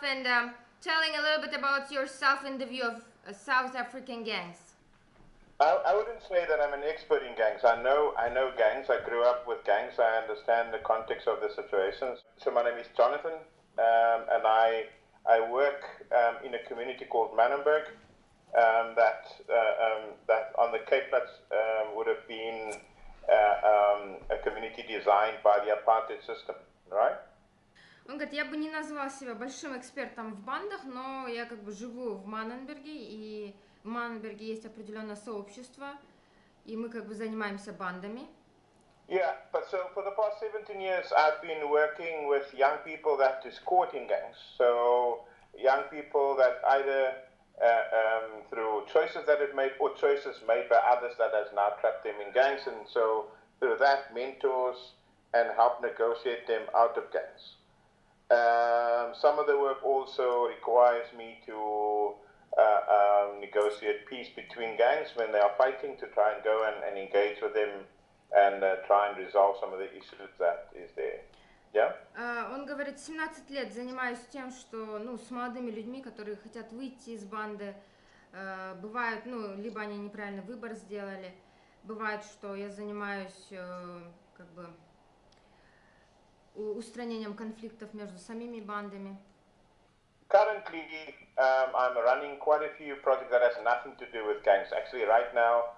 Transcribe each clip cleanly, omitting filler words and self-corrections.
and telling a little bit about yourself in the view of South African gangs. I wouldn't say that I'm an expert in gangs. I know gangs. I grew up with gangs. I understand the context of the situations. So my name is Jonathan, and I work in a community called Manenberg. That on the Cape would have been a community designed by the apartheid system, right? Он говорит, я бы не назвал себя большим экспертом в бандах, но я как бы живу в Маненберге, и в Маненберге есть определенное сообщество, и мы как бы занимаемся бандами. Yeah, but so for the past 17 years I've been working with young people that is caught in gangs. So young people that either through choices that they've made or choices made by others that has now trapped them in gangs, and so through that mentors and help negotiate them out of gangs. Some of the work also requires me to negotiate peace between gangs when they are fighting, to try and go and engage with them and try and resolve some of the issues that is there. Yeah? Он говорит, 17 лет занимаюсь тем, что, с молодыми людьми, которые хотят выйти из банды, бывает, либо они неправильный выбор сделали, бывает, что я занимаюсь, как бы, устранением конфликтов между самими бандами. Currently, I'm running quite a few projects that has nothing to do with gangs. Actually, right now,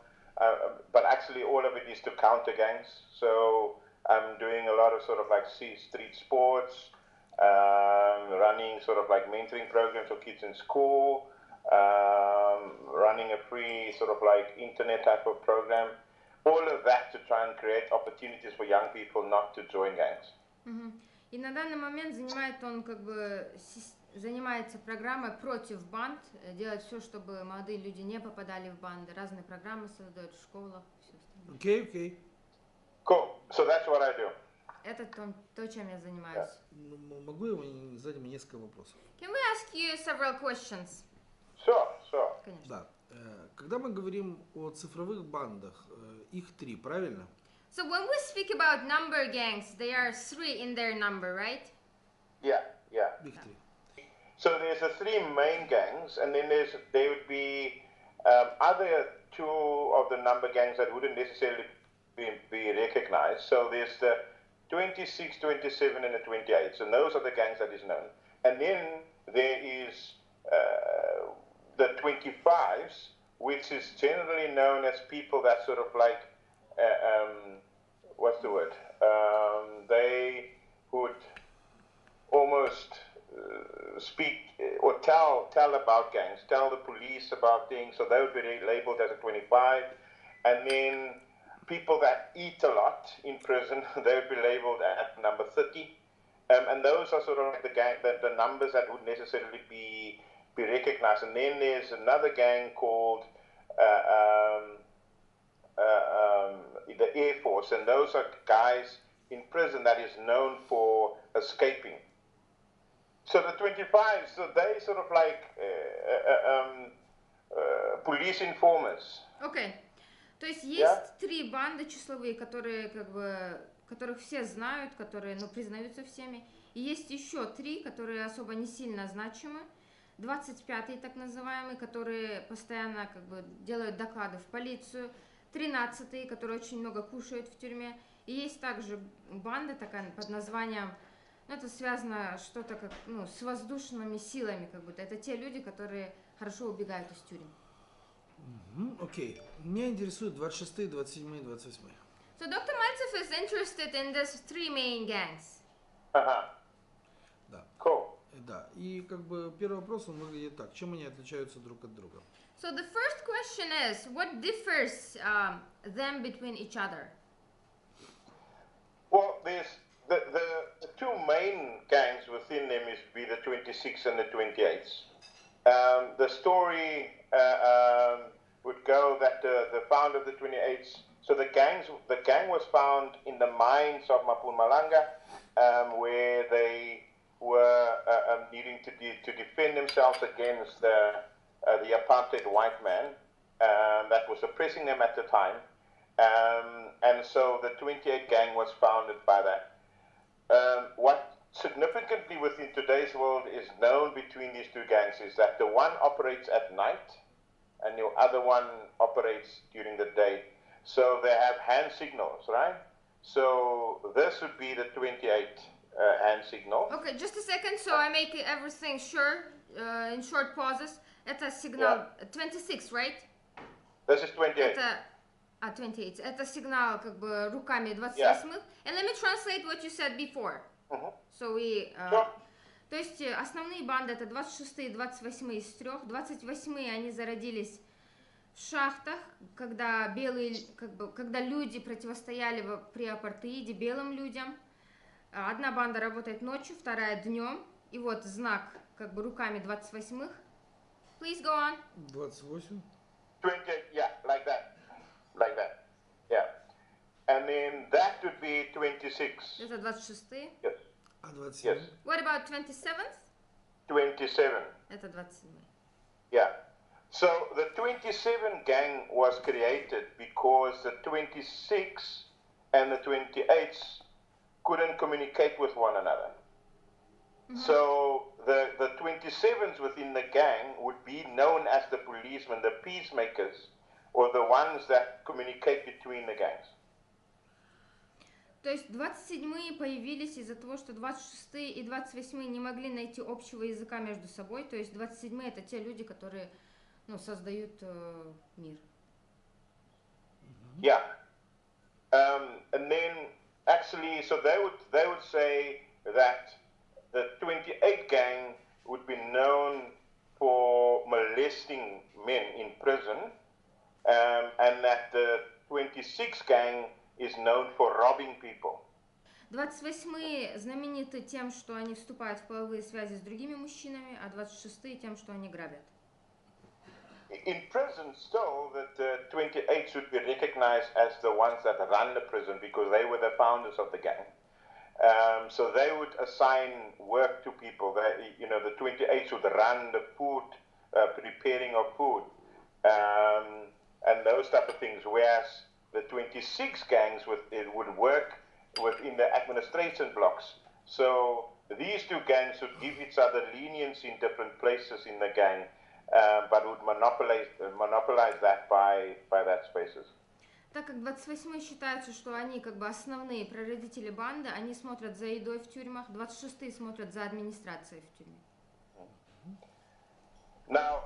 but actually all of it is to counter gangs. So I'm doing a lot of sort of like street sports, running sort of like mentoring programs for kids in school, running a free sort of like internet type of program. All of that to try and create opportunities for young people not to join gangs. И на данный момент занимается программой против банд, делает все, чтобы молодые люди не попадали в банды, разные программы создает в школах, все остальное. Okay. Cool. So that's what I do. Это то, чем я занимаюсь. Могу я задать мне несколько вопросов? Can we ask you several questions? Sure. Конечно. Да. Когда мы говорим о цифровых бандах, их 3, правильно? So when we speak about number gangs, they are 3 in their number, right? Yeah. Их 3. So there's the 3 main gangs, and then there would be other 2 of the number gangs that wouldn't necessarily be recognized. So there's the 26, 27, and the 28. So those are the gangs that is known. And then there is the 25s, which is generally known as people that sort of like, what's the word? They would almost speak or tell about gangs, tell the police about things. So they would be labeled as a 25. And then people that eat a lot in prison, they would be labeled at number 30. And those are sort of like the numbers that would necessarily be recognized. And then there's another gang called the Air Force, and those are guys in prison that is known for escaping. So the 25s, so they sort of like police informers. Okay. То есть есть 3 банды числовые, которые которых все знают, которые, признаются всеми. И есть еще 3, которые особо не сильно значимы. 25-й, так называемый, которые постоянно делают доклады в полицию. 13-й, которые очень много кушают в тюрьме. И есть также банда такая под названием, это связано что-то как, с воздушными силами, как будто. Это те люди, которые хорошо убегают из тюрем. Окей. Меня интересуют 26, 27 и 28. So Dr. Mальцев is interested in these 3 main gangs. Да. Cool. Да. И первый вопрос, он выглядит так. Чем они отличаются друг от друга? So the first question is, what differs them between each other? Well, there's the 2 main gangs within them is be the 26 and the 28s. The story would go that the founder of the 28s, so the gang was found in the mines of Mpumalanga, where they were needing to defend themselves against the apartheid white man that was oppressing them at the time. And so the 28 gang was founded by that. What significantly within today's world is known between these two gangs is that the one operates at night and the other one operates during the day. So they have hand signals, right? So this would be the 28 hand signal. Okay, just a second, so I make everything sure, in short pauses. Это сигнал 26, right? This is 28. Это 28. Это сигнал как бы руками 28. And let me translate what you said before. So we... То есть основные банды это 26-е, 28-е из трех. 28-е они зародились в шахтах, когда белые, когда люди противостояли при апартеиде белым людям. Одна банда работает ночью, вторая днем. И вот знак как бы руками 28-х. Please go on. 28. 28, yeah, like that. Like that. Yeah. And then that would be 26. Это 26-е. Yes. А 27? Yes. What about 27th? 27. Это 27. Yeah. So the 27 gang was created because the 26 and the 28s couldn't communicate with one another. So the 27s within the gang would be known as the policemen, the peacemakers, or the ones that communicate between the gangs. То есть 27-е появились из-за того, что 26-е и 28-е не могли найти общего языка между собой. То есть 27-е это те люди, которые создают мир. Yeah. And then actually, so they would say that the 28 gang would be known for molesting men in prison, and that the 26 gang is known for robbing people. 28-е знамениты тем, что они вступают в половые связи с другими мужчинами, а 26-е тем, что они грабят. In prison, still, that the 28 should be recognized as the ones that run the prison because they were the founders of the gang. So they would assign work to people. The 28 would run the food, preparing of food, and those type of things. Whereas the 26 gangs would work within the administration blocks. So these two gangs would give each other leniency in different places in the gang, but would monopolize that by that spaces. Так как 28-е считаются, что они как бы основные прародители банды, они смотрят за едой в тюрьмах, 26-е смотрят за администрацией в тюрьме. Now,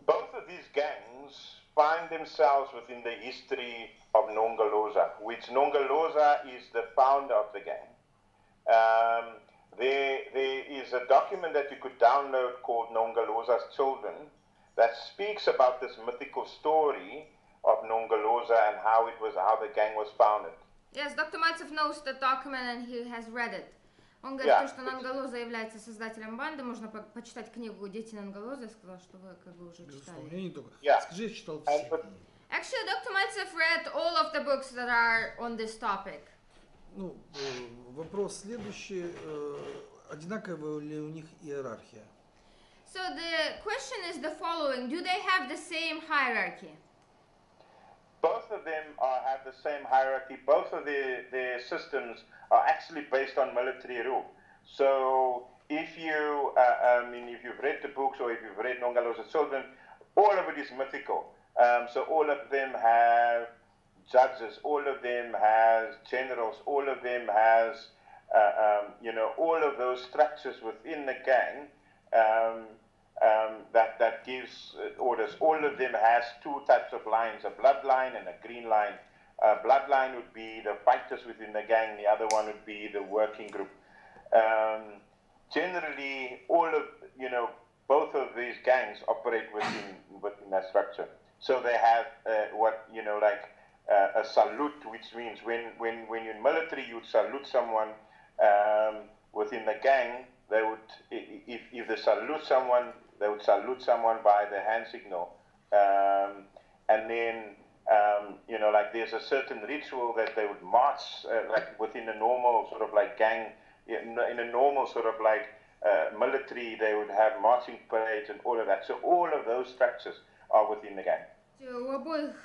both of these gangs find themselves within the history of Nongaloza, which Nongaloza is the founder of the gang. There is a document that you could download called Nongaloza's Children that speaks about this mythical story of Nongaloza and how the gang was founded. Yes, Dr. Mальцев knows the document and he has read it. Он говорит, что Нонголоза является создателем банды, можно почитать книгу «Дети Нонголоза», я сказала, что вы как бы уже читали. Я не только. Yeah. Скажи, я читал все книги. Actually, Dr. Mальцев read all of the books that are on this topic. Ну, вопрос следующий. Одинаковая ли у них иерархия? So the question is the following: do they have the same hierarchy? Both of them have the same hierarchy. Both of their systems are actually based on military rule. So if you've read the books or if you've read Nongaloza's Children, all of it is mythical. So all of them have judges, all of them has generals, all of them has, all of those structures within the gang that gives orders. All of them has two types of lines, a bloodline and a green line. Bloodline would be the fighters within the gang, the other one would be the working group. Generally, both of these gangs operate within that structure. So they have a salute, which means when you're in military, you would salute someone. Within the gang, they would, if they salute someone, they would salute someone by the hand signal. And then, there's a certain ritual that they would march, within a normal sort of like gang, in a normal sort of like military, they would have marching parades and all of that. So all of those structures are within the gang. У обоих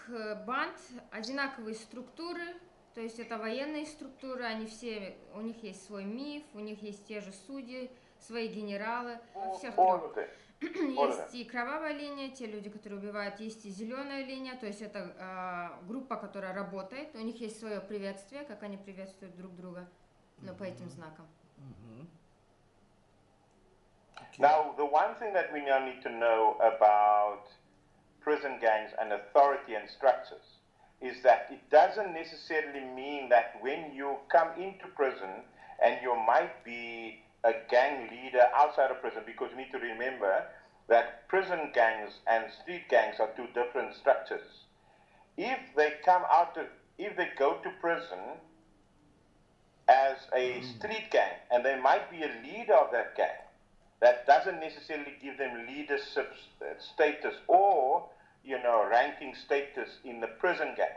банд одинаковые структуры, то То есть это военные структуры, они все, у них есть свой МИФ, у них есть те же судьи, свои генералы, всех трех. Есть и кровавая линия, те люди, которые убивают, есть и зеленая линия, то есть это группа, которая работает, у них есть свое приветствие, как они приветствуют друг друга, но по этим знакам. Now, the one thing that we now need to know about prison gangs and authority and structures is that it doesn't necessarily mean that when you come into prison and you might be a gang leader outside of prison, because you need to remember that prison gangs and street gangs are two different structures. If they go to prison as a street gang, and they might be a leader of that gang, that doesn't necessarily give them leadership status or, ranking status in the prison gang.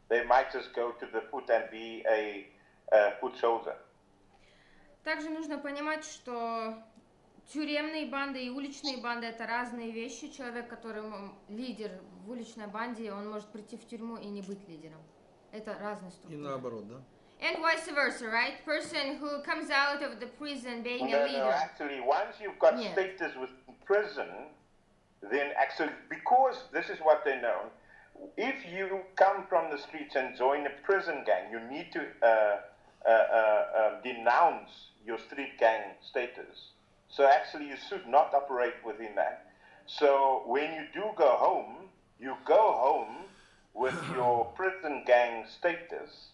They might just go to the foot and be a foot soldier. Также нужно понимать, что тюремные банды и уличные банды это разные вещи. Человек, который лидер в уличной банде, он может прийти в тюрьму и не быть лидером. Это разные структуры. И наоборот, да? And vice versa, right? Person who comes out of the prison being a leader. No, actually, once you've got status within prison, then actually, because this is what they know, if you come from the streets and join a prison gang, you need to denounce your street gang status. So actually, you should not operate within that. So when you do go home, you go home with your prison gang status.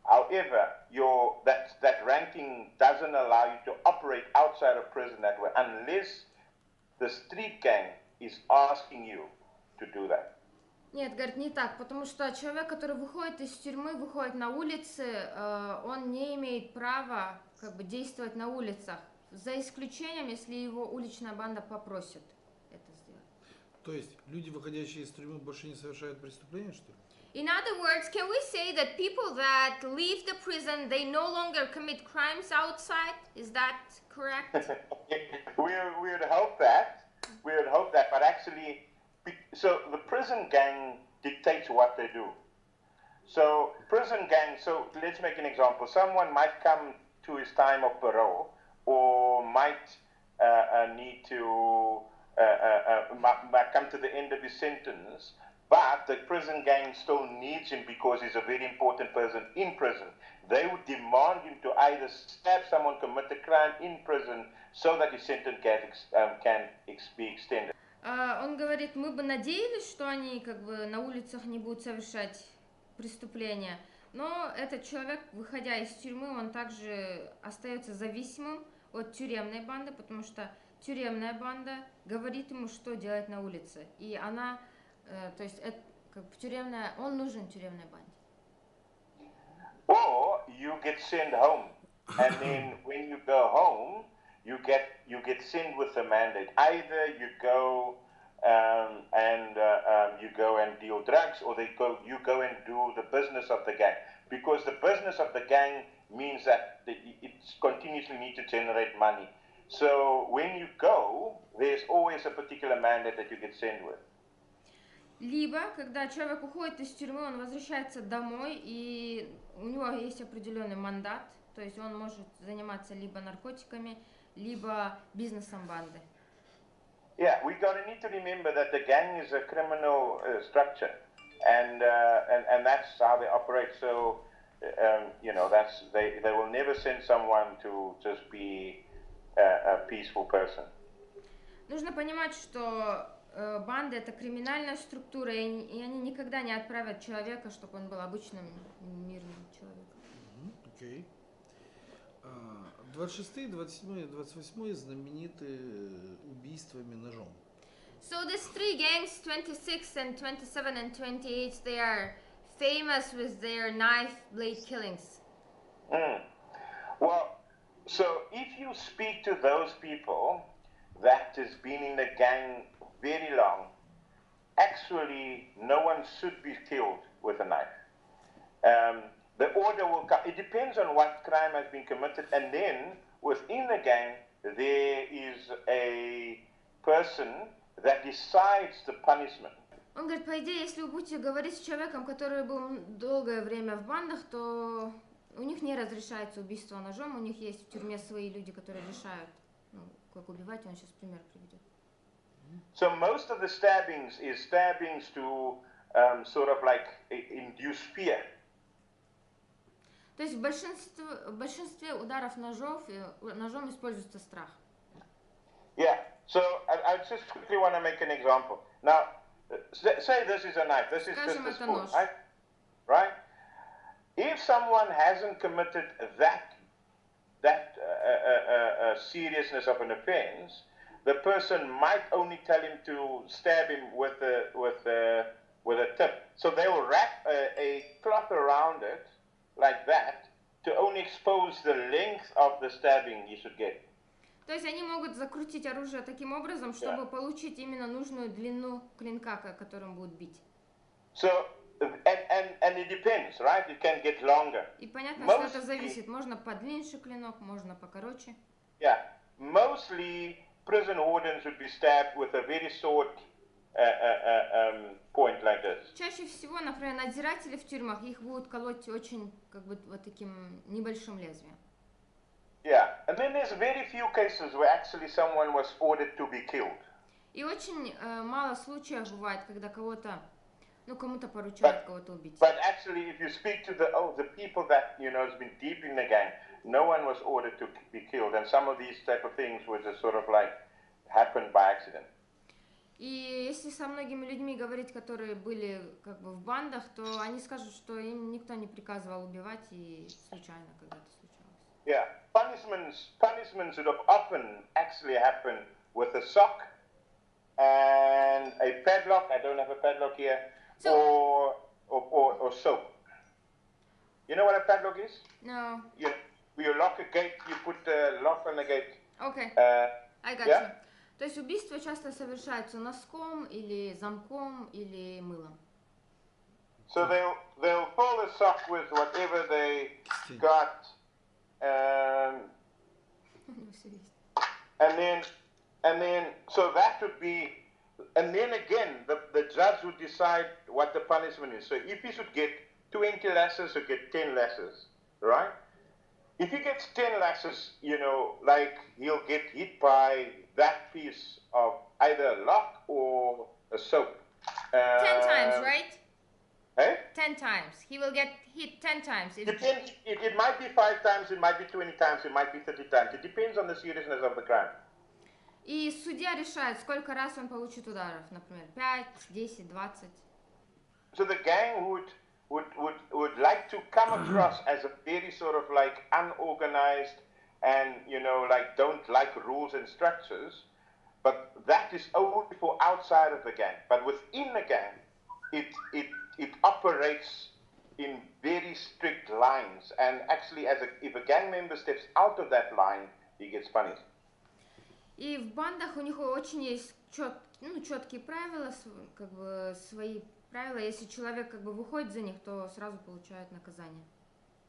However, that ranking doesn't allow you to operate outside of prison that way unless the street gang is asking you to do that. Нет, говорит, не так, потому что человек, который выходит из тюрьмы, выходит на улицы, он не имеет права действовать на улицах, за исключением, если его уличная банда попросит это сделать. То есть люди, выходящие из тюрьмы, больше не совершают преступления, что ли? In other words, can we say that people that leave the prison, they no longer commit crimes outside? Is that correct? we would hope that. We would hope that, but actually, so the prison gang dictates what they do. So prison gang, so let's make an example. Someone might come to his time of parole or might need to might come to the end of his sentence, but the prison gang still needs him because he's a very important person in prison. They would demand him to either stab someone, commit a crime in prison, so that his sentence can be extended. Он говорит, мы бы надеялись, что они на улицах не будут совершать преступления, но этот человек, выходя из тюрьмы, он также остается зависимым от тюремной банды, потому что тюремная банда говорит ему, что делать на улице, и она, то есть это тюремная, он нужен тюремной банде. Or you get sent home, and then when you go home, you get sent with a mandate. Either you go you go and deal drugs, or you go and do the business of the gang. Because the business of the gang means that it continuously needs to generate money. So when you go, there's always a particular mandate that you get sent with. Либо, когда человек уходит из тюрьмы, он возвращается домой, и у него есть определенный мандат, то есть он может заниматься либо наркотиками, либо бизнесом банды. Yeah, we need to remember that the gang is a criminal structure, and that's how they operate. So, they will never send someone to just be a peaceful person. Нужно понимать, что банды это криминальная структура, и они никогда не отправят человека, чтобы он был обычным мирным человеком. Окей. 26, 27 и 28 знамениты убийствами ножом. So these three gangs, 26 and 27 and 28, they are famous with their knife blade killings. Well, so if you speak to those people that has been in the gang very long, actually no one should be killed with a knife. The order will come. It depends on what crime has been committed, and then within the gang there is a person that decides the punishment. Он говорит, по идее, если вы будете говорить с человеком, который был долгое время в бандах, то у них не разрешается убийство ножом, у них есть в тюрьме свои люди, которые решают, ну, как убивать, он сейчас пример приведет. So most of the stabbings is stabbings to sort of like induce fear. То есть в большинстве ударов ножом используется страх. Yeah, so I just quickly want to make an example. Now, say this is a knife, this is just a spoon, right? Right? If someone hasn't committed that seriousness of an offense, the person might only tell him to stab him with a tip. So they will wrap a cloth around it, like that, to only expose the length of the stabbing he should get. То есть они могут закрутить оружие таким образом, чтобы получить именно нужную длину клинка, которым будут бить. So, and it depends, right? It can get longer. И понятно, что это зависит. Можно подлиннее клинок, можно покороче. Yeah, mostly prison wardens would be stabbed with a very short point like this. Чаще всего, например, надзиратели в тюрьмах, их будут колоть очень, как бы, вот таким небольшим лезвием. Yeah, and then there's very few cases where actually someone was ordered to be killed. И очень мало случаев бывает, когда кому-то поручают кого-то убить. But actually, if you speak to the people that has been deep in the gang, no one was ordered to be killed, and some of these type of things were just sort of like happened by accident. И если со многими людьми говорить, которые были как бы в бандах, то они скажут, что им никто не приказывал убивать, и случайно когда-то случалось. Yeah, punishments would have often actually happened with a sock and a padlock. I don't have a padlock here. So, or soap. You know what a padlock is? No. You lock a gate, you put a lock on the gate. Okay. I got you. То есть убийства часто совершаются носком или замком или мылом. So they'll fill the sock with whatever they got, and then so that would be. And then again, the judge would decide what the punishment is. So if he should get 20 lashes, he'll get 10 lashes, right? If he gets 10 lashes, like he'll get hit by that piece of either a lock or a soap. 10 times, right? Eh? 10 times. He will get hit 10 times. Depends. It might be 5 times, it might be 20 times, it might be 30 times. It depends on the seriousness of the crime. И судья решает, сколько раз он получит ударов, например, 5, 10, 20. So the gang would like to come across as a very sort of like unorganized and like don't like rules and structures, but that is only for outside of the gang. But within the gang, it operates in very strict lines, and actually if a gang member steps out of that line, he gets punished. И в бандах у них очень есть четкие правила, как бы свои правила. Если человек как бы выходит за них, то сразу получает наказание.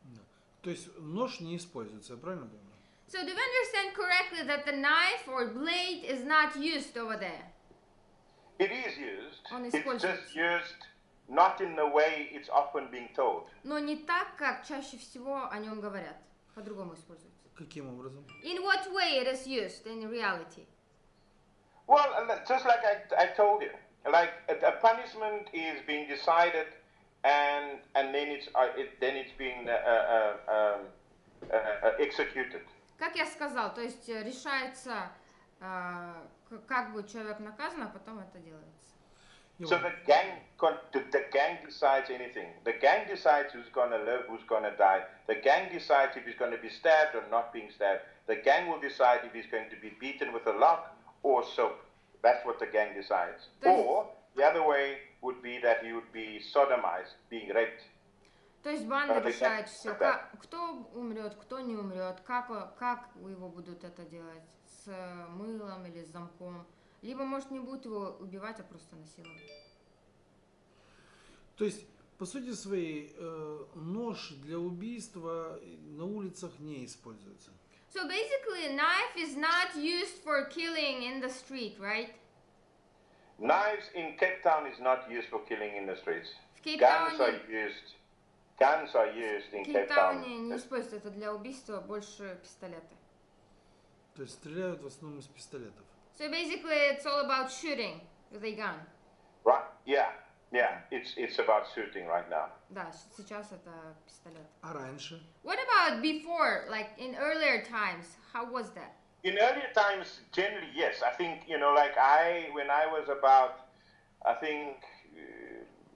Да. То есть нож не используется, я правильно понимаю? So do you understand correctly that the knife or blade is not used over there? It is used. Он It's используется. just used not in the way it's often being told. Но не так, как чаще всего о нем говорят. По-другому используется. Каким образом? In what way it is used in reality? Well, just like I told you, like a punishment is being decided, and then it's being executed. Как я сказал, то есть решается, как будет человек наказан, а потом это делается. So the gang decides anything. The gang decides who's going to live, who's going to die. The gang decides if he's going to be stabbed or not being stabbed. The gang will decide if he's going to be beaten with a lock or soap. That's what the gang decides. Or the other way would be that he would be sodomized, being raped. То есть банда решает все, кто умрет, кто не умрет, как его будут это делать, с мылом или с замком. Либо, может, не будут его убивать, а просто насиловать. То есть, по сути своей, нож для убийства на улицах не используется. So basically, a knife is not used for killing in the street, right? Knives in Кейптаун is not used for killing in the streets. В Кейптауне, Guns are used in Кейптаун. не используют это для убийства, больше пистолеты. То есть стреляют в основном из пистолетов. So basically it's all about shooting with a gun. Right, yeah, it's about shooting right now. Да, сейчас это пистолет. А раньше? What about before, like in earlier times, how was that? In earlier times, generally, yes. I think, like when I was about, I think,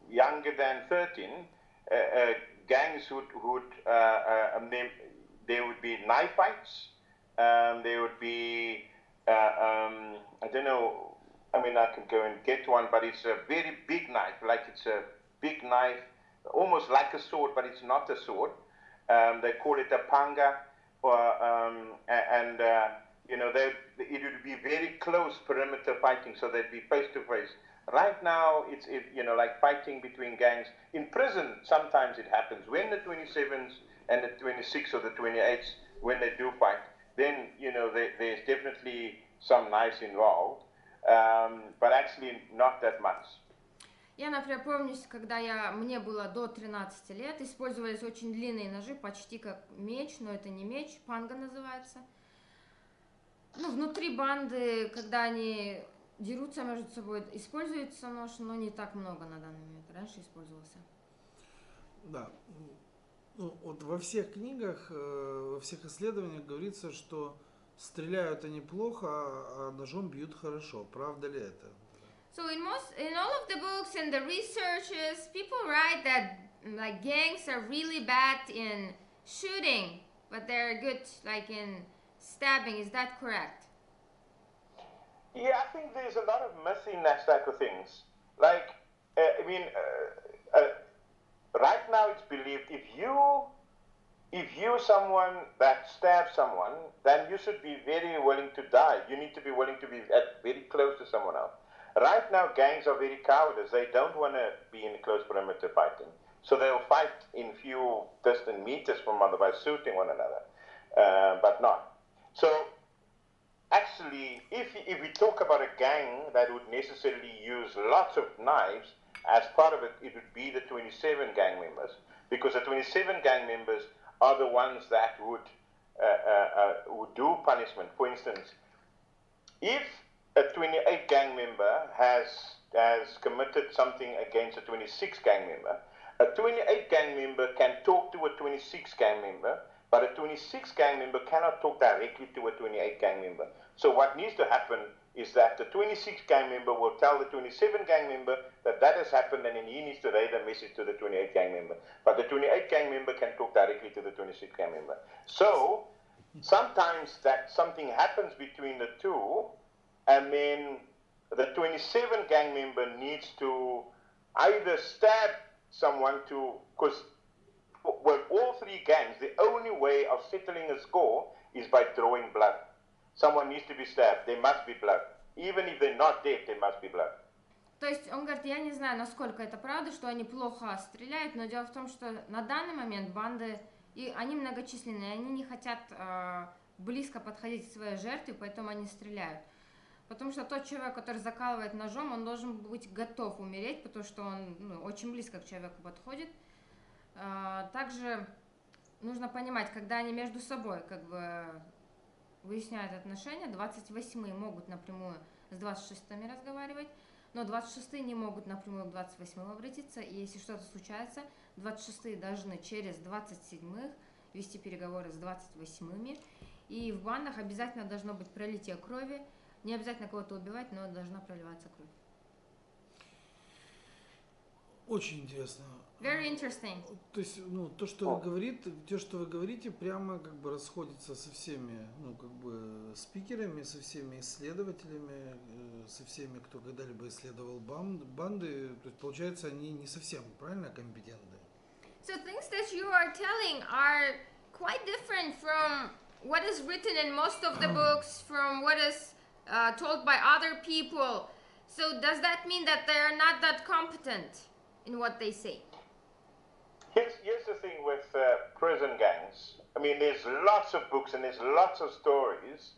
younger than 13, gangs there would be knife fights. There would be, I don't know, I mean, I can go and get one, but it's a very big knife, like it's a big knife, almost like a sword, but it's not a sword. They call it a panga, it would be very close perimeter fighting, so they'd be face to face. Right now, it's like fighting between gangs. In prison, sometimes it happens. When the 27s and the 26 or the 28s, when they do fight, then, there's definitely some knives involved, but actually not that much. Я, например, помню, когда мне было до 13 лет, использовались очень длинные ножи, почти как меч, но это не меч, панга называется. Внутри банды, когда они дерутся между собой, используется нож, но не так много на данный момент. Раньше использовался. Да. Вот во всех книгах, во всех исследованиях говорится, что стреляют они плохо, а ножом бьют хорошо. Правда ли это? So in all of the books and the researches, people write that like gangs are really bad in shooting, but they're good like in stabbing. Is that correct? Yeah, I think there's a lot of myth in that type of things. Like, right now it's believed if you someone that stabs someone, then you should be very willing to die. You need to be willing to be very close to someone else. Right now, gangs are very cowardice. They don't want to be in close perimeter fighting. So they'll fight in few distant meters from one another by shooting one another, but not. So actually, if we talk about a gang that would necessarily use lots of knives, as part of it, it would be the 27 gang members. Because the 27 gang members are the ones that would do punishment. For instance, if a 28 gang member has committed something against a 26 gang member, a 28 gang member can talk to a 26 gang member, but a 26 gang member cannot talk directly to a 28 gang member. So what needs to happen is that the 26 gang member will tell the 27 gang member that has happened, and then he needs to relay the message to the 28 gang member. But the 28 gang member can talk directly to the 26 gang member. So sometimes that something happens between the two, and then the 27 gang member needs to either stab someone because with all three gangs, the only way of settling a score is by drawing blood. Someone needs to be stabbed. There must be blood. Even if they're not dead, there must be blood. То есть он говорит, я не знаю, насколько это правда, что они плохо стреляют, но дело в том, что на данный момент банды, и они многочисленные, они не хотят близко подходить к своей жертве, поэтому они стреляют. Потому что тот человек, который закалывает ножом, он должен быть готов умереть, потому что он очень близко к человеку подходит. Также нужно понимать, когда они между собой выясняют отношения, 28-е могут напрямую с 26-ми разговаривать, но 26-е не могут напрямую к 28-м обратиться, и если что-то случается, 26-е должны через 27-х вести переговоры с 28-ми, и в бандах обязательно должно быть пролитие крови, не обязательно кого-то убивать, но должна проливаться кровь. Очень интересно. Very interesting. То есть, то, что вы говорите, прямо расходится со всеми, спикерами, со всеми исследователями, со всеми, кто когда-либо исследовал банды. То есть, получается, они не совсем, правильно, компетентны. So things that you are telling are quite different from what is written in most of the books, from what is told by other people. So does that mean that they are not that competent in what they say? Here's the thing with prison gangs. I mean, there's lots of books and there's lots of stories,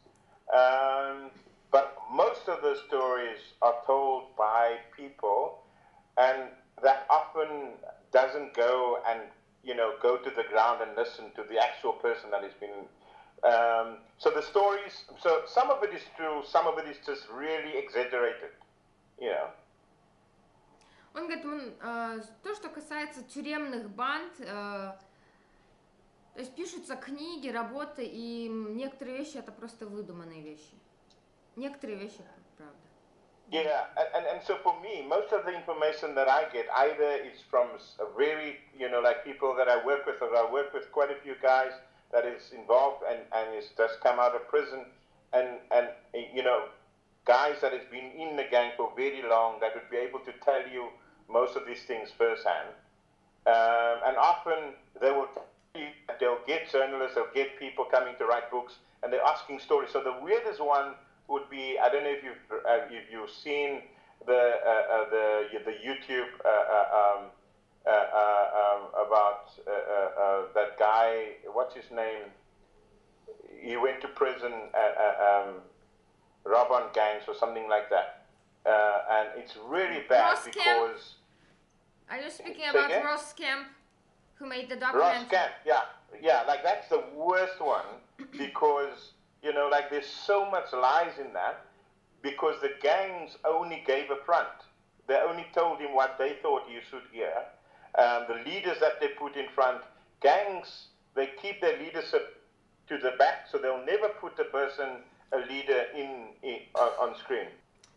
but most of the stories are told by people, and that often doesn't go and go to the ground and listen to the actual person that has been. So the stories, so some of it is true, some of it is just really exaggerated, Он говорит, то, что касается тюремных банд, то есть пишутся книги, работы, и некоторые вещи это просто выдуманные вещи. Некоторые вещи это правда. Yeah, and so for me, most of the information that I get, either it's from a very, like people that I work with, or I work with quite a few guys that is involved and is just come out of prison, and guys that has been in the gang for very long that would be able to tell you most of these things firsthand. And often they'll get journalists, they'll get people coming to write books, and they're asking stories. So the weirdest one would be, I don't know if you've seen the YouTube about that guy. What's his name? He went to prison, rob on gangs or something like that, and it's really bad Ross because. Camp? Are you speaking about Ross Camp, who made the documentary? Ross Camp, yeah, like that's the worst one because. Like there's so much lies in that because the gangs only gave a front. They only told him what they thought he should hear. The leaders that they put in front, gangs, they keep their leadership to the back, so they'll never put a leader on screen.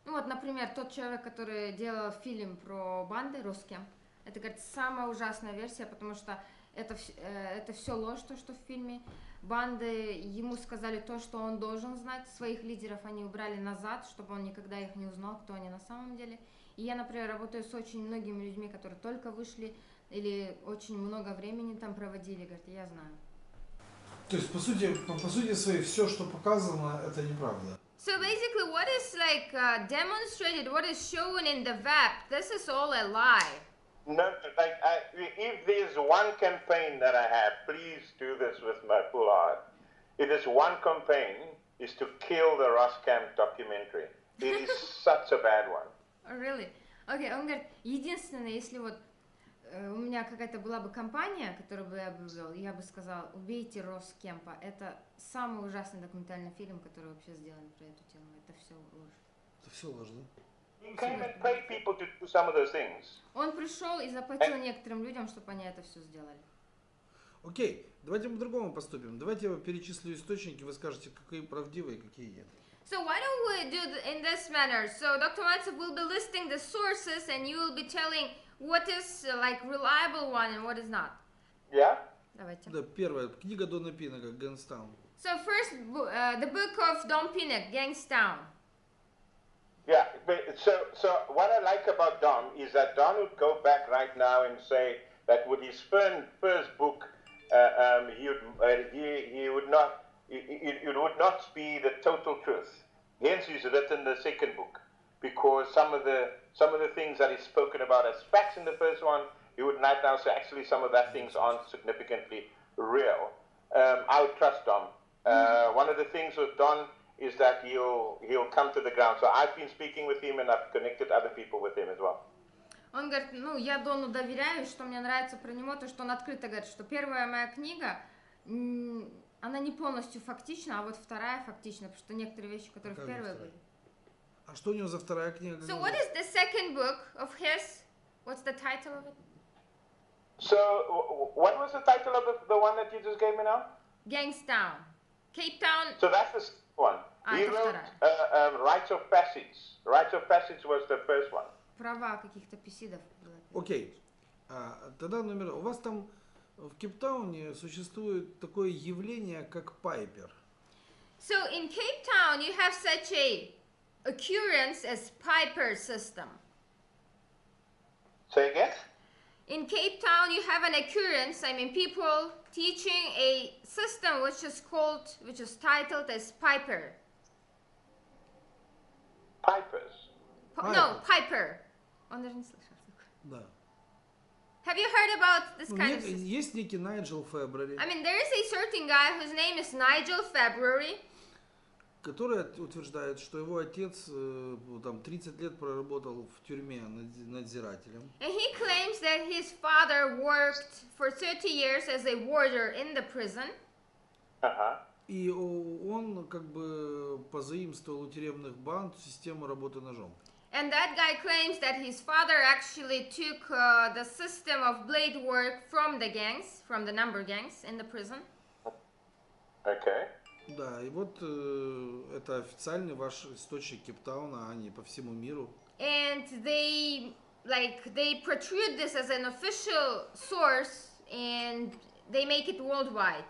Ну вот, например, тот человек, который делал фильм про банды русские, это, говорит, самая ужасная версия, потому что это все ложь, то, что в фильме. Банды ему сказали то, что он должен знать. Своих лидеров они убрали назад, чтобы он никогда их не узнал, кто они на самом деле. И я, например, работаю с очень многими людьми, которые только вышли или очень много времени там проводили. Говорит, я знаю. То есть, по сути своей, все, что показано, это неправда. So basically, what is demonstrated, what is shown in the web, this is all a lie. No, like if there's one campaign that I have, please do this with my full heart. If there's one campaign, is to kill the Ross Camp documentary. It is such a bad one. Oh, really? Okay, он говорит, единственное, если вот у меня какая-то была бы компания, которую бы я вывел, я бы сказал, убейте Росс Кемпа. Это самый ужасный документальный фильм, который вообще сделан про эту тему. Это все ложь. Это все ложь, да? He came and paid people to do some of those things. Он пришел и заплатил некоторым людям, чтобы они это все сделали. Окей, давайте мы по-другому поступим. Давайте я перечислю источники, вы скажете, какие правдивые, какие нет. So why don't we do in this manner? So Dr. Mальцев will be listing the sources, and you will be telling what is like reliable one and what is not. Yeah. Давайте. Да, первая книга Дона Пиннека, Gangstown. So first, the book of Don Pinnock, Gangstown. Yeah, but so what I like about Don is that Don would go back right now and say that with his first book, he would not, it would not be the total truth. Hence, he's written the second book because some of the things that he's spoken about as facts in the first one, he would now say actually some of that things aren't significantly real. I would trust Don. One of the things with Don is that he'll come to the ground. So I've been speaking with him and I've connected other people with him as well. Он говорит, я Дону доверяю, что мне нравится про него, то, что он открыто говорит, что первая моя книга, она не полностью фактична, а вот вторая фактична, потому что некоторые вещи, которые в первой были. А что у него за вторая книга? So what is the second book of his? What's the title of it? So what was the title of the one that you just gave me now? Gangstown. Кейптаун. So that's the second one. He wrote Rites of Passage. Rites of Passage was the first one. Права каких-то писидов. Окей. Тогда номер... У вас там в Кейптауне существует такое явление, как пайпер. So in Кейптаун you have such a occurrence as Piper system. Say again? In Кейптаun you have an occurrence, people teaching a system which is titled as Piper. Pipers? No, Piper. Он даже не слышал. Да. Have you heard about this kind of system? Есть некий Найджел Фебруари. There is a certain guy whose name is Nigel February. который утверждает, что его отец там 30 лет проработал в тюрьме надзирателем. And he claims that his father worked for 30 years as a warder in the prison. И он как бы позаимствовал у тюремных банд систему работы ножом. And that guy claims that his father actually took the system of blade work from the gangs, from the number gangs in the prison. Okay. Да, и вот это официальный ваш источник Кейптауна, они по всему миру. And they protrude this as an official source and they make it worldwide.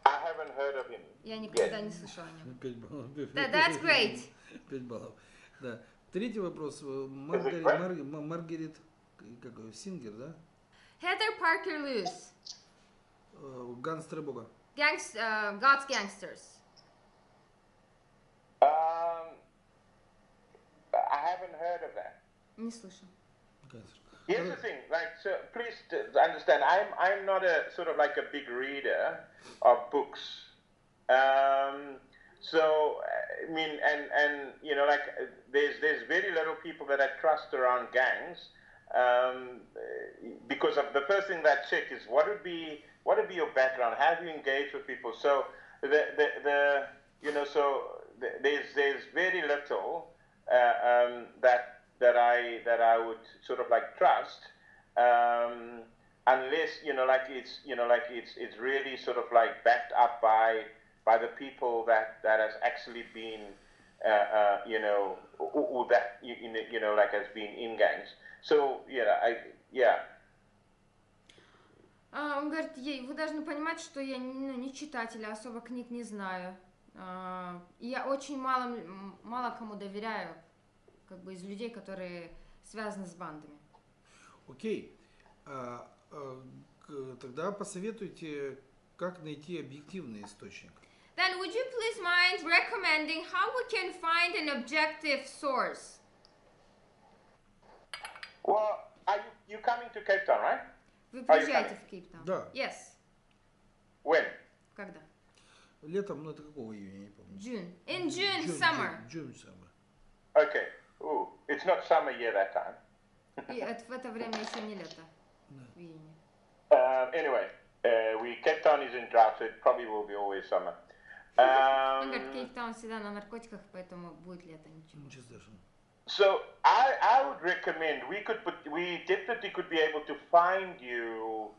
I haven't heard of him. Я никогда не слышала о нем. 5 баллов. That's great. 5 баллов. Да. Третий вопрос. Маргарет, как его, Сингер, да? Heather Parker Lewis. Гангстеры Бога. God's Gangsters. I haven't heard of that. Не слышал. Here's the thing, like, so please understand, I'm not a sort of like a big reader of books. So I mean, and you know, like, there's very little people that I trust around gangs, because of the first thing that I check is what would be your background, how do you engage with people. So the you know, so there's very little that I would sort of like trust, unless it's really sort of like backed up by the people that has actually been like has been in gangs. So Он говорит, вы должны понимать, что я не читатель, особо книг не знаю. Я очень мало кому доверяю, как бы из людей, которые связаны с бандами. Окей. Тогда посоветуйте, как найти объективный источник. Then would you please mind recommending how we can find an objective source? Well, are you coming to Кейптаун, right? Вы приезжаете в Кейптаун? Да. Yes. When? Когда? Летом, ну это какого июня, я не помню. June. In June, summer. June summer. Okay. Ooh, it's not summer yet that time. И в это время еще не лето. В июне. Anyway, Кейптаун is in drought, so it probably will be always summer. Он говорит, Кейптаун всегда на наркотиках, поэтому будет лето, ничего. So I would recommend we definitely could be able to find you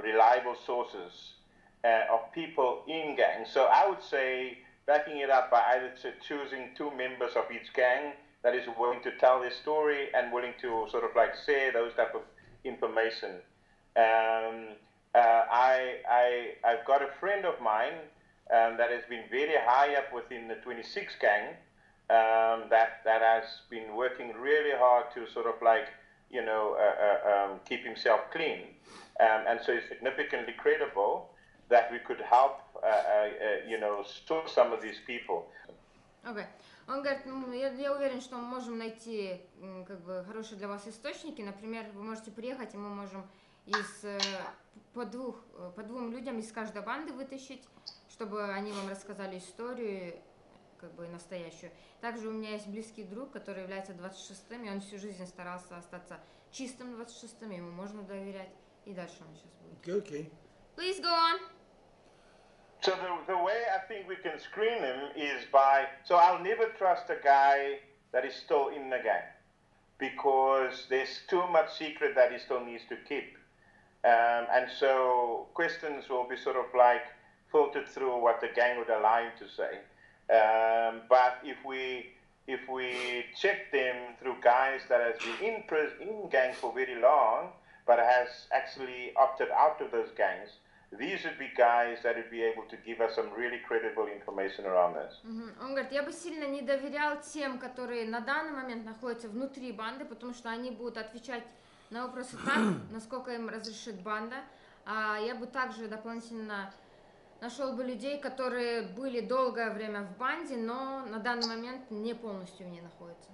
reliable sources of people in gangs. So I would say backing it up by either choosing 2 members of each gang that is willing to tell their story and willing to sort of like share those type of information. I've got a friend of mine that has been very high up within the 26 gang that has been working really hard to sort of like, keep himself clean. And so he's significantly credible that we could help, store some of these people. Okay. Он говорит, я уверен, что мы можем найти как бы хорошие для вас источники. Например, вы можете приехать, и мы можем по двум людям из каждой банды вытащить, чтобы они вам рассказали историю, как бы настоящую. Также у меня есть близкий друг, который является 26-м, и он всю жизнь старался остаться чистым 26-м, ему можно доверять, и дальше он сейчас будет. Okay. Please go on. So the way I think we can screen him is so I'll never trust a guy that is still in the gang, because there's too much secret that he still needs to keep. And so questions will be sort of like filtered through what the gang would allow him to say. But if we check them through guys that has been in gangs for very long, but has actually opted out of those gangs, these would be guys that would be able to give us some really credible information around this. Он говорит, я бы сильно не доверял тем, которые на данный момент находятся внутри банды, потому что они будут отвечать на вопросы так, насколько им разрешит банда. А я бы также дополнительно нашел бы людей, которые были долгое время в банде, но на данный момент не полностью в ней находятся,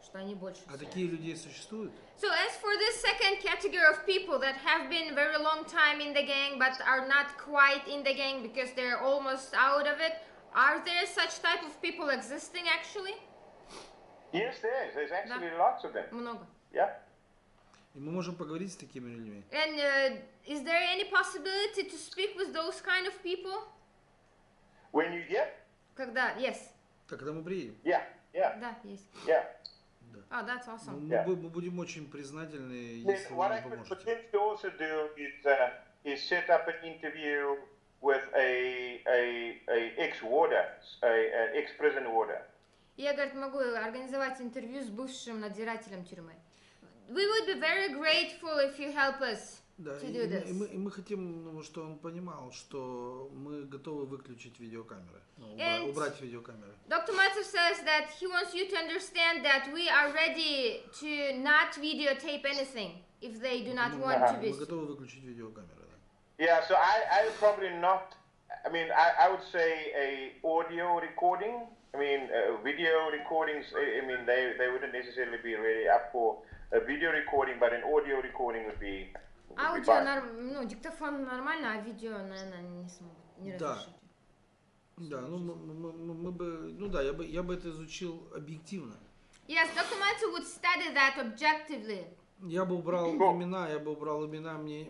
что они больше А всего. такие людей существуют? So as for this second category of people that have been very long time in the gang but are not quite in the gang because they're almost out of it, are there such type of people existing actually? Yes, there is. There's actually lots of them. Много. Yeah. И мы можем поговорить с такими людьми. And is there any possibility to speak with those kind of people? When you get? Когда? Yes. Когда мы приедем. Yeah, yeah. Да, есть. Yeah. Oh, that's awesome. Мы будем очень признательны, если вы What нам I could поможете. potentially also do is set up an interview with a ex-warder, an ex-prison warder. Я, говорит, могу организовать интервью с бывшим надзирателем тюрьмы. We would be very grateful if you help us to do this. И мы хотим, чтобы он понимал, что мы готовы выключить видеокамеры, убрать видеокамеры. Dr. Mальцев says that he wants you to understand that we are ready to not videotape anything if they do not want to be. Мы готовы выключить видеокамеры. Yeah, so I would probably not. I mean, I would say a audio recording. I mean, video recordings. I mean, they wouldn't necessarily be really up for a video recording, but an audio recording would be. Аудио, диктофон нормально, а видео, наверное, не смогут, не разрешат. Да, я бы это изучил объективно. Yes, Dr. Mальцев would study that objectively. Я бы убрал имена, мне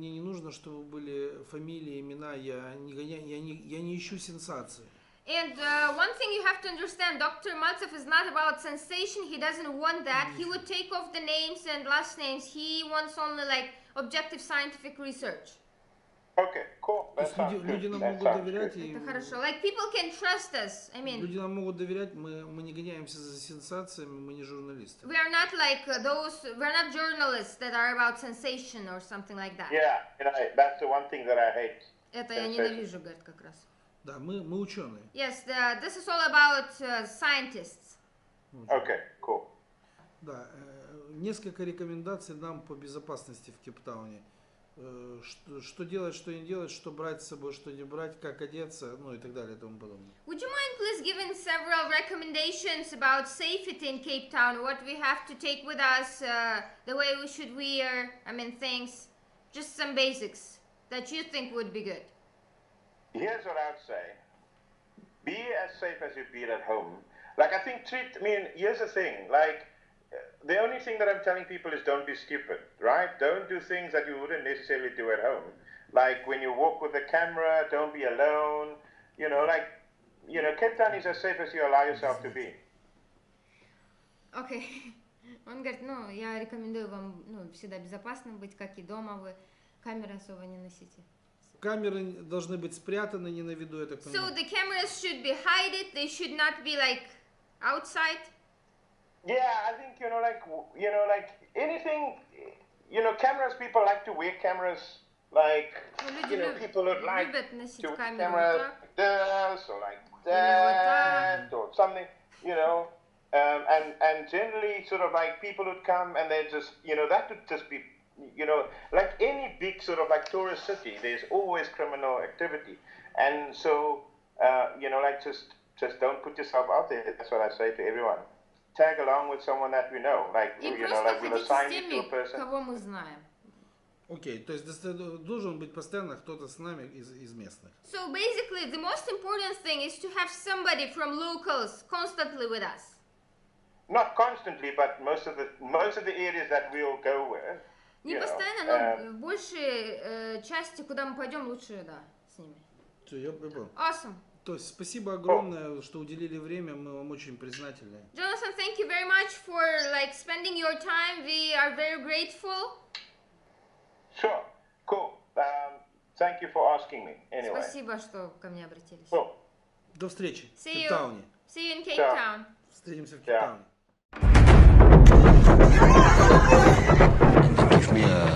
не нужно, чтобы были фамилии, имена, я не ищу сенсации. And one thing you have to understand, Dr. Mальцев is not about sensation, he doesn't want that. He would take off the names and last names, he wants only like objective scientific research. Okay, cool. That sounds good. Люди нам могут доверять. Это хорошо. Like people can trust us. I mean, люди нам могут доверять, мы не гоняемся за сенсациями, мы не журналисты. We are not like we're not journalists that are about sensation or something like that. Yeah, that's the one thing that I hate. Это я ненавижу, говорит, как раз. Да, мы ученые. Yes, this is all about scientists. Okay, cool. Да, несколько рекомендаций нам по безопасности в Кейптауне. Что делать, что не делать, что брать с собой, что не брать, как одеться, и так далее и тому подобное. Would you mind please giving several recommendations about safety in Кейптаун? What we have to take with us, the way we should wear, things, just some basics that you think would be good. Here's what I would say. Be as safe as you'd be at home. Like, here's the thing. Like, the only thing that I'm telling people is don't be stupid, right? Don't do things that you wouldn't necessarily do at home. Like, when you walk with a camera, don't be alone. Кейптаун is as safe as you allow yourself to be. Okay. Он говорит, я рекомендую вам, всегда безопасно быть, как и дома, вы камеры особо не носите. Камеры должны быть спрятаны, не на виду, я так понимаю. So the cameras should be hidden, they should not be like outside. Yeah, I think, anything, cameras, people like to wear cameras, people would like to wear cameras like this, or like that, or something, and generally sort of like people would come and they just, that would just be, like any big sort of like tourist city, there's always criminal activity. And so, just don't put yourself out there. That's what I say to everyone. Tag along with someone that we know. We'll assign you to a person. Кого мы знаем. Окей, то есть должен быть постоянно кто-то с нами из местных. So basically, the most important thing is to have somebody from locals constantly with us. Not constantly, but most of the areas that we'll go with. Не постоянно, но в большей части, куда мы пойдем, лучше, с ними. Все, я понял. Awesome. То есть спасибо огромное, что уделили время, мы вам очень признательны. Jonathan, thank you very much for spending your time. We are very grateful. Sure, cool. Thank you for asking me. Anyway. Спасибо, что ко мне обратились. Cool. До встречи в See Кейптауне. See you in Кейптаун. Встретимся в Кейптауне. Give me a